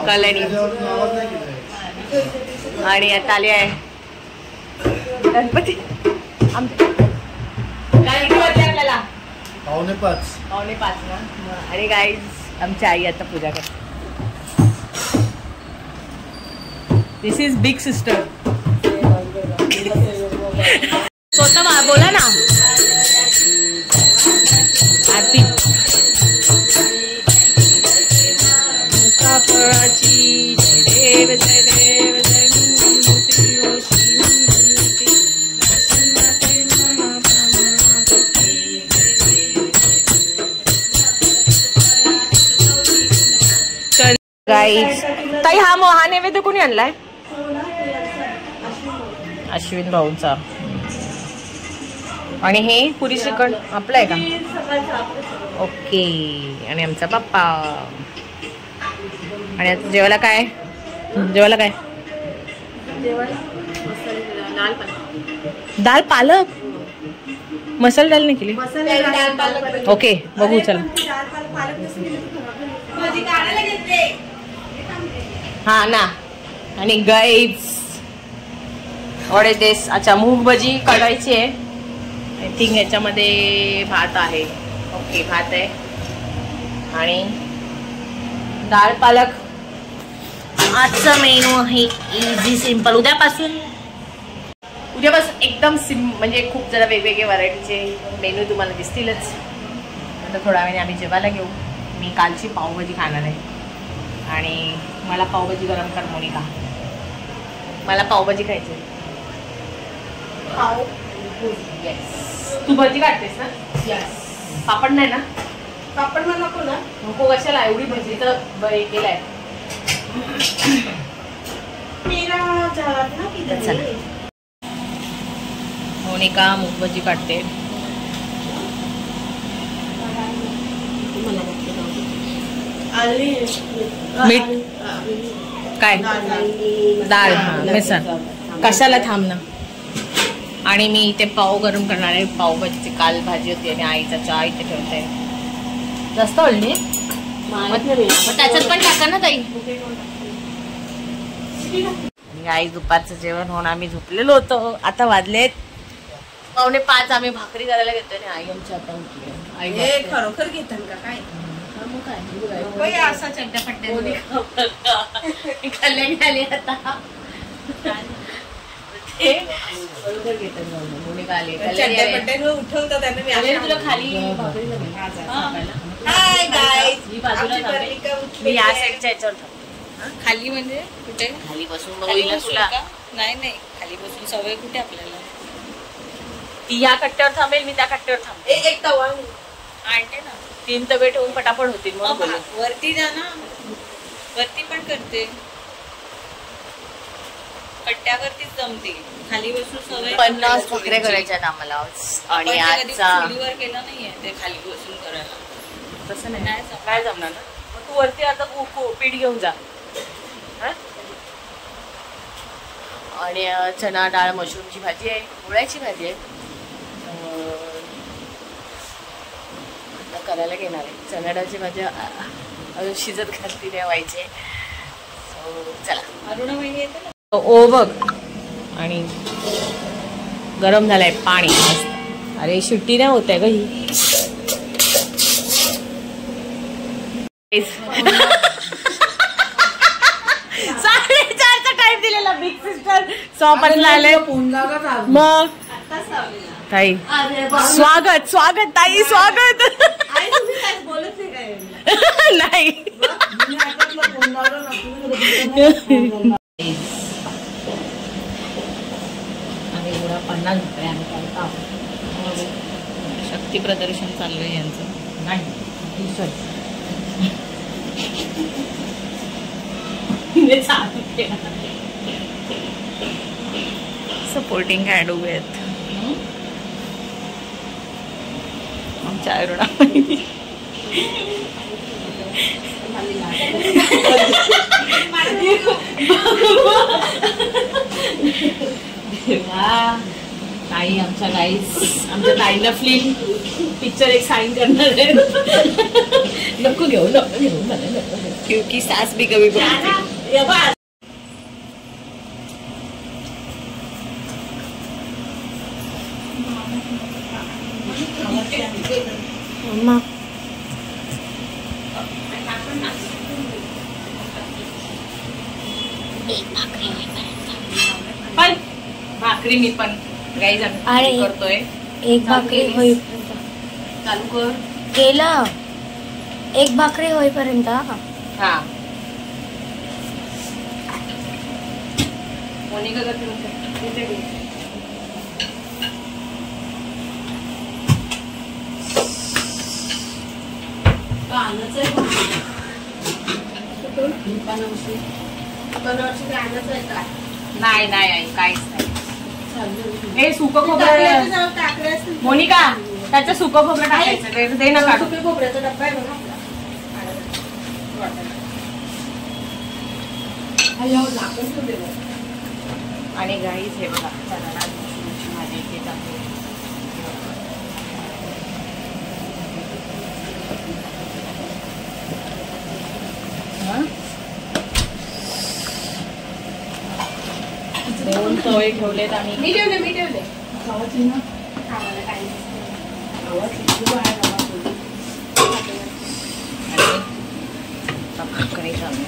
कल्याणी आणि आता आली आहे गणपती. काय वाटते आपल्याला? 4:45 ना. आणि गाईज आमची आई आता पूजा करते. दिस इज बिग सिस्टर. स्वतः बोला ना. आरती देव जय देव जय गाईज. ताई हा नैवेद्य कोणी आणलाय? अश्विन भाऊंचा. आणि हे पुरी श्रीखंड आपलं आहे का? ओके. आणि आमचा पप्पा. आणि आता जेवायला काय? दाल पालक. मसाला दाल नाही केली. ओके बघू चला. हा ना. आणि गाईज ऑर्डर देस. अच्छा मूग भजी काढायची आहे. आय थिंक याच्यामध्ये भात आहे. ओके भात आहे आणि डाळ पालक. आजचा मेनू आहे इझी सिंपल. उद्यापासून एकदम म्हणजे खूप जरा वेगवेगळे व्हरायटीचे मेनू तुम्हाला दिसतीलच. आता थोड्या वेळाने आम्ही जेवायला घेऊ. मी कालची पावभाजी खाणार आहे आणि मला पावभाजी गरम कर मोनिका. मला पावभाजी खायची. येस. तू भजी काढतेस ना? येस. पापड नाही ना? पापड मला नको ना. नको कशाला? एवढी भजी तर केलाय. चला मोनिका मूग भजी काढते. मीठ काय? डाळ. मिसळ कशाला थांब ना. आणि मी इथे पाव गरम करणार आहे. पावभाजीची काल भाजी होती आणि आईचा चहा इथे ठेवते. जास्त हळदी त्याच्यात पण टाका ना ताई. आई दुपारचं जेवण होऊन आम्ही झोपलेलो होतो. आता वाजलेत 4:45. आम्ही भाकरी करायला घेतो आणि आई आमची आता उठली. आई खरोखर घेतात का काय? असा चड्ड्या पट्ट्या कल्याणी आली आता. उठवतात तुला खाली. मी या साईडच्या याच्यावर खाली म्हणजे कुठे? खाली बसून तुला नाही खाली बसून सवय कुठे आपल्याला. ती या कट्ट्यावर थांबेल, मी त्या कट्ट्यावर थांबेल. एक तवा आणते ना. 3 तवे ठेवून पटापट होतील. मग वरती जा ना. वरती पण करते. कट्ट्यावरतीच जमते. खाली बसून सवय. 50 भाकऱ्या करायच्यात आम्हाला. आणि आजचा चुलीवर केलं नाहीये ते खाली बसून करायला. तसं नाही काय जमणार ना. तू वरती आता पीठ घेऊन जा. आणि चना डाळ मशरूमची भाजी आहे. मुळ्याची भाजी आहे. आता करायला घेणार आहे. चना डाळची भाजी अजून शिजत घालती नाही व्हायचे. चला अरुणा वहिनी येते ना. ओ बघ. आणि गरम झालंय पाणी. अरे शिट्टी नाही होत आहे ग ही. 4:30चा टाइम दिलेला. बिग सिस्टर 100 आले. मग ताई स्वागत ताई स्वागत. नाही एवढा 50 रुपये आम्ही करतो. शक्ती प्रदर्शन चाललंय यांचं. नाही सपोर्टिंग हँड उभे आहेत आमच्या अरुणा. ताई आमच्या आमच्या ताईला फिल्म पिक्चर एक साईन करणार आहे. नको घेऊ क्योंकि सास भी कभी पण भाकरी मी पण गाईज आम्ही करतोय. एक भाकरी होईपर्यंत चालू कर केलं. एक भाकरी होईपर्यंत. हा मोनिका करते. नाही नाही काहीच नाही. हे सुकं खोबरं मोनिका त्याचं सुकं खोबरं टाकायचं दे ना काढून. सुकं खोबऱ्याचा डब्बा आहे बघा. आणि गाईच हे बघा भाजी इथे टाकते. दोन तवे ठेवलेत आणि मी ठेवले भाकरी चालू.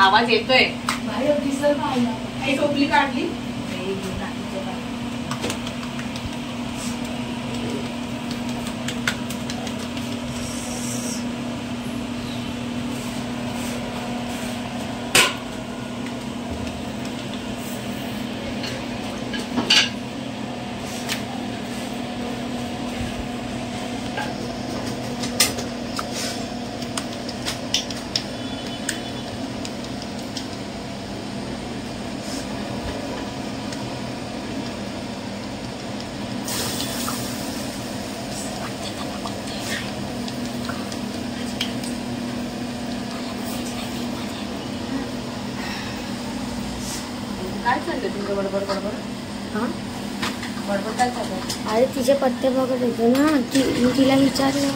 आवाज येतोय. टोपली काढली. काय चाललंय तुमचं बडबड बडबड? हा बडबड काय चाललंय? अरे तिचे पत्ते बघत होते ना. मी तिला विचारलं.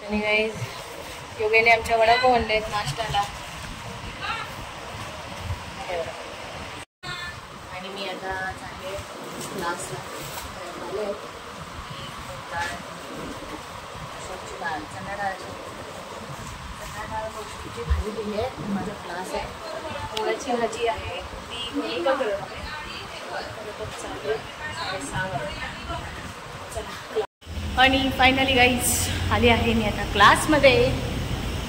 आणि गाईज योगेने आमच्या वडापाव आणले नाश्त्याला. आणि मी आता चालले क्लासला. डाळ चणा डाळ गोष्टीची भाजी दिली आहे. माझा क्लास आहे. पोळ्याची भाजी आहे ती मी करत आहे. आणि फायनली गाईज आली आहे मी आता क्लासमध्ये.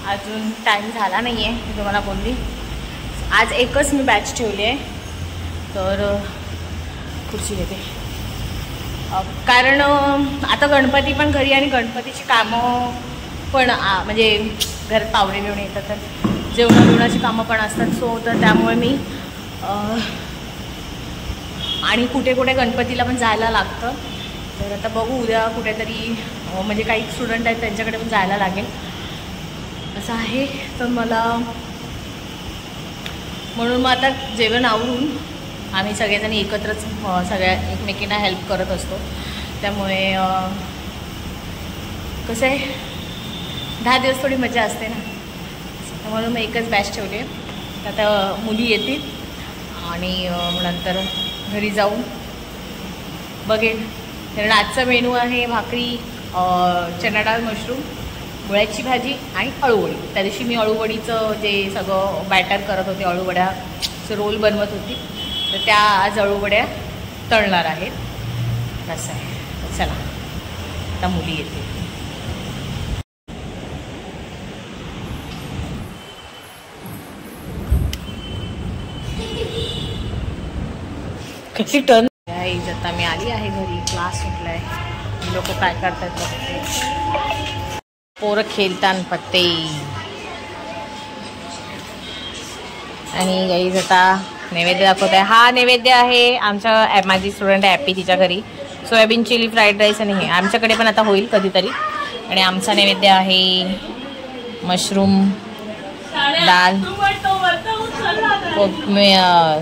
अजून टाईम झाला नाही आहे मी तुम्हाला बोलली. आज एकच मी बॅच ठेवली आहे. तर खुर्ची घेते कारण आता गणपती पण घरी आणि गणपतीची कामं पण म्हणजे घरात पाहुणे बिवणे येतात तर जेवणाची कामं पण असतात. सो तर त्यामुळे मी आणि कुठे कुठे गणपतीला पण जायला लागतं. तर आता बघू उद्या कुठेतरी म्हणजे काही स्टुडंट आहेत त्यांच्याकडे पण जायला लागेल असं आहे. तर मला म्हणून मग आता जेवण आवरून आम्ही सगळेजण एकत्रच सगळ्या एकमेकींना हेल्प करत असतो. त्यामुळे कसं आहे 10 दिवस थोडी मजा असते ना. म्हणून मग एकच बॅच ठेवली आहे. आता मुली येतील आणि नंतर घरी जाऊन बघेन. कारण आजचा मेनू आहे भाकरी, चणा डाळ, मशरूम, मुळ्याची भाजी आणि अळूवडी. त्या दिवशी मी अळूवडीचं जे सगळं बॅटर करत होते, अळूवड्याचं रोल बनवत होती, तर त्या आज अळूवड्या तळणार आहेत असं आहे. चला आता मुली येते. किती टन. आता मी आली आहे घरी, क्लास सुटलाय. लोक काय करतात बघते. पोरं खेळताना पत्ते. आणि गाईज आता नैवेद्य दाखवत आहे. हा नैवेद्य आहे आमच्या माझी स्टुडंट आहे ॲपी, तिच्या घरी सोयाबीन चिली फ्राईड राईस. आणि हे आमच्याकडे पण आता होईल कधीतरी. आणि आमचा नैवेद्य आहे मशरूम डाळ,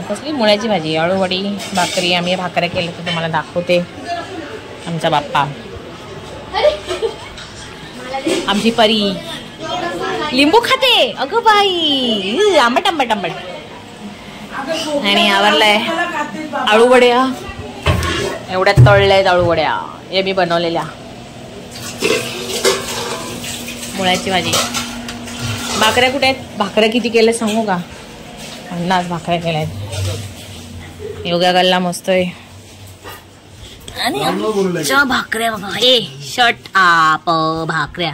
कसली मुळ्याची भाजी, अळूवडी, भाकरी. आम्ही भाकऱ्या केल्या तर तुम्हाला दाखवते. आमचा बाप्पा, आमची परी लिंबू खाते. अगं बाई, आंबट आंबट आंबट. आणि आवरलाय अळूवड्या, एवढ्या तळल्या आहेत अळूवड्या. हे मी बनवलेल्या. मुळ्याची भाजी. भाकऱ्या कुठे आहेत? भाकऱ्या किती केल्या सांगू का? 50 भाकऱ्या केल्या आहेत. योगा गल्ला मस्त आहे. आणि भाकऱ्या बघा. हे शर्ट आप भाकऱ्या.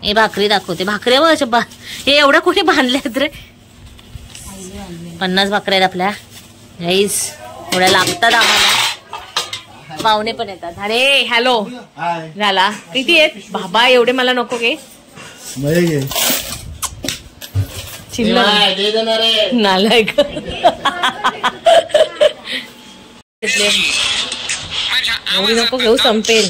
हे भाकरी दाखवते. भाकऱ्या बघा. हे एवढ्या कोणी बांधल्यात रे? 50 भाकऱ्या आहेत आपल्या. गाईस एवढ्या लागतात आम्हाला. पाहुणे पण येतात. अरे हॅलो झाला. किती आहेत बाबा? एवढे मला नको गे. नालायक. एवढी नको घेऊ, संपेल.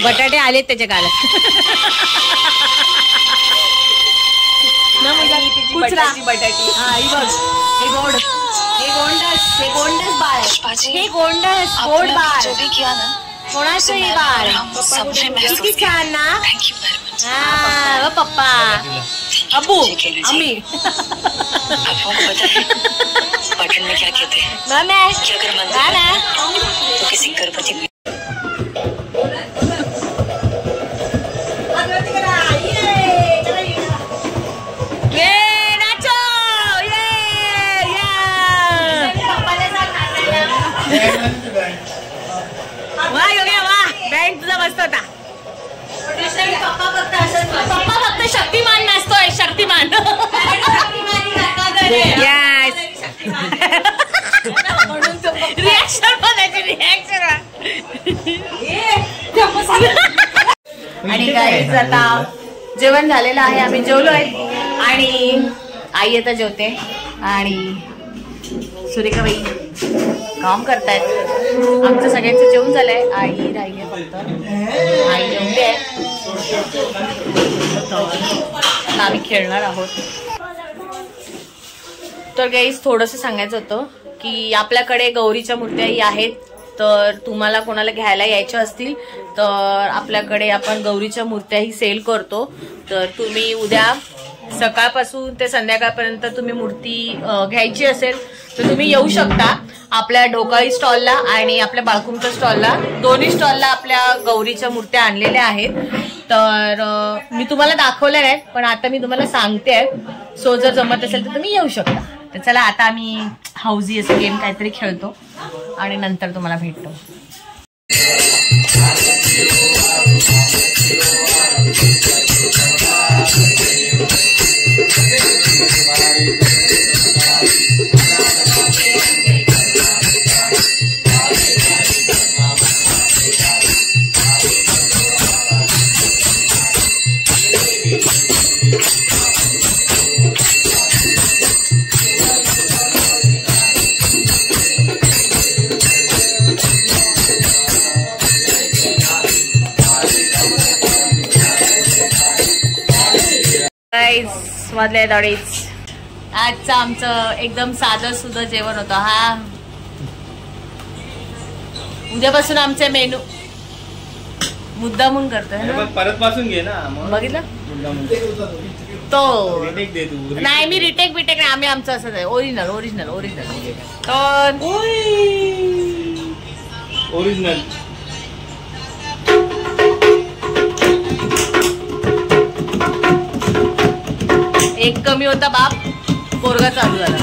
बटाटे आलेत त्याच्या गालात. बटाटी. हा ही बघ. हे गोड, हे गोंडस, हे गोंडस बाळ, हे गोंडस गोड बाळ. कोणाचं हे बाळ? किती छान ना. हा पप्पा, अबू, अम्मी. पाटन में क्या कहते हैं? क्या कर मंदिर तो किसी गणपति. बँड तुझा मस्त होता. पप्पा फक्त शक्तिमान नाचतोय. शक्तिमान. रिॲक्शन बनायची. रिॲक्शन. आणि गाईज आता जेवण झालेलं आहे. आम्ही जेवलो आहे. आणि आई आता जेवते. आणि सुरेखाबाई काम करतायत. आमचं सगळ्यांचं जेवण झालंय. आई राहिली फक्त. आई जेवते आहे. आता आम्ही खेळणार आहोत. तर गाईज थोडंसं सांगायचं होतं की आपल्याकडे गौरीच्या मूर्त्याही आहेत. तर तुम्हाला कोणाला घ्यायला यायच्या असतील तर आपल्याकडे आपण गौरीच्या मूर्त्याही सेल करतो. तर तुम्ही उद्या सकाळपासून ते संध्याकाळपर्यंत तुम्ही मूर्ती घ्यायची असेल तर तुम्ही येऊ शकता. आपल्या ढोकाळी स्टॉलला आणि आपल्या बाळकुंमच्या स्टॉलला, दोन्ही स्टॉलला आपल्या गौरीच्या मूर्त्या आणलेल्या आहेत. तर मी तुम्हाला दाखवल्या नाहीत पण आता मी तुम्हाला सांगते. सो जर जमत असेल तर तुम्ही येऊ शकता. तर चला आता आम्ही हाऊजी असं गेम काहीतरी खेळतो आणि नंतर तुम्हाला भेटतो. वाजले 2:30. आजचं आमचं एकदम साधं सुधं जेवण होतं. हा उद्यापासून आमचे मेनू मुद्दामून करतोय. परत पासून घे ना. बघितलं तो नाही. मी रिटेक बिटेक नाही. आम्ही आमचं असंच आहे. Original original original. तर ओरिजिनल. एक कमी होता बाप, पोरगा चालू झाला.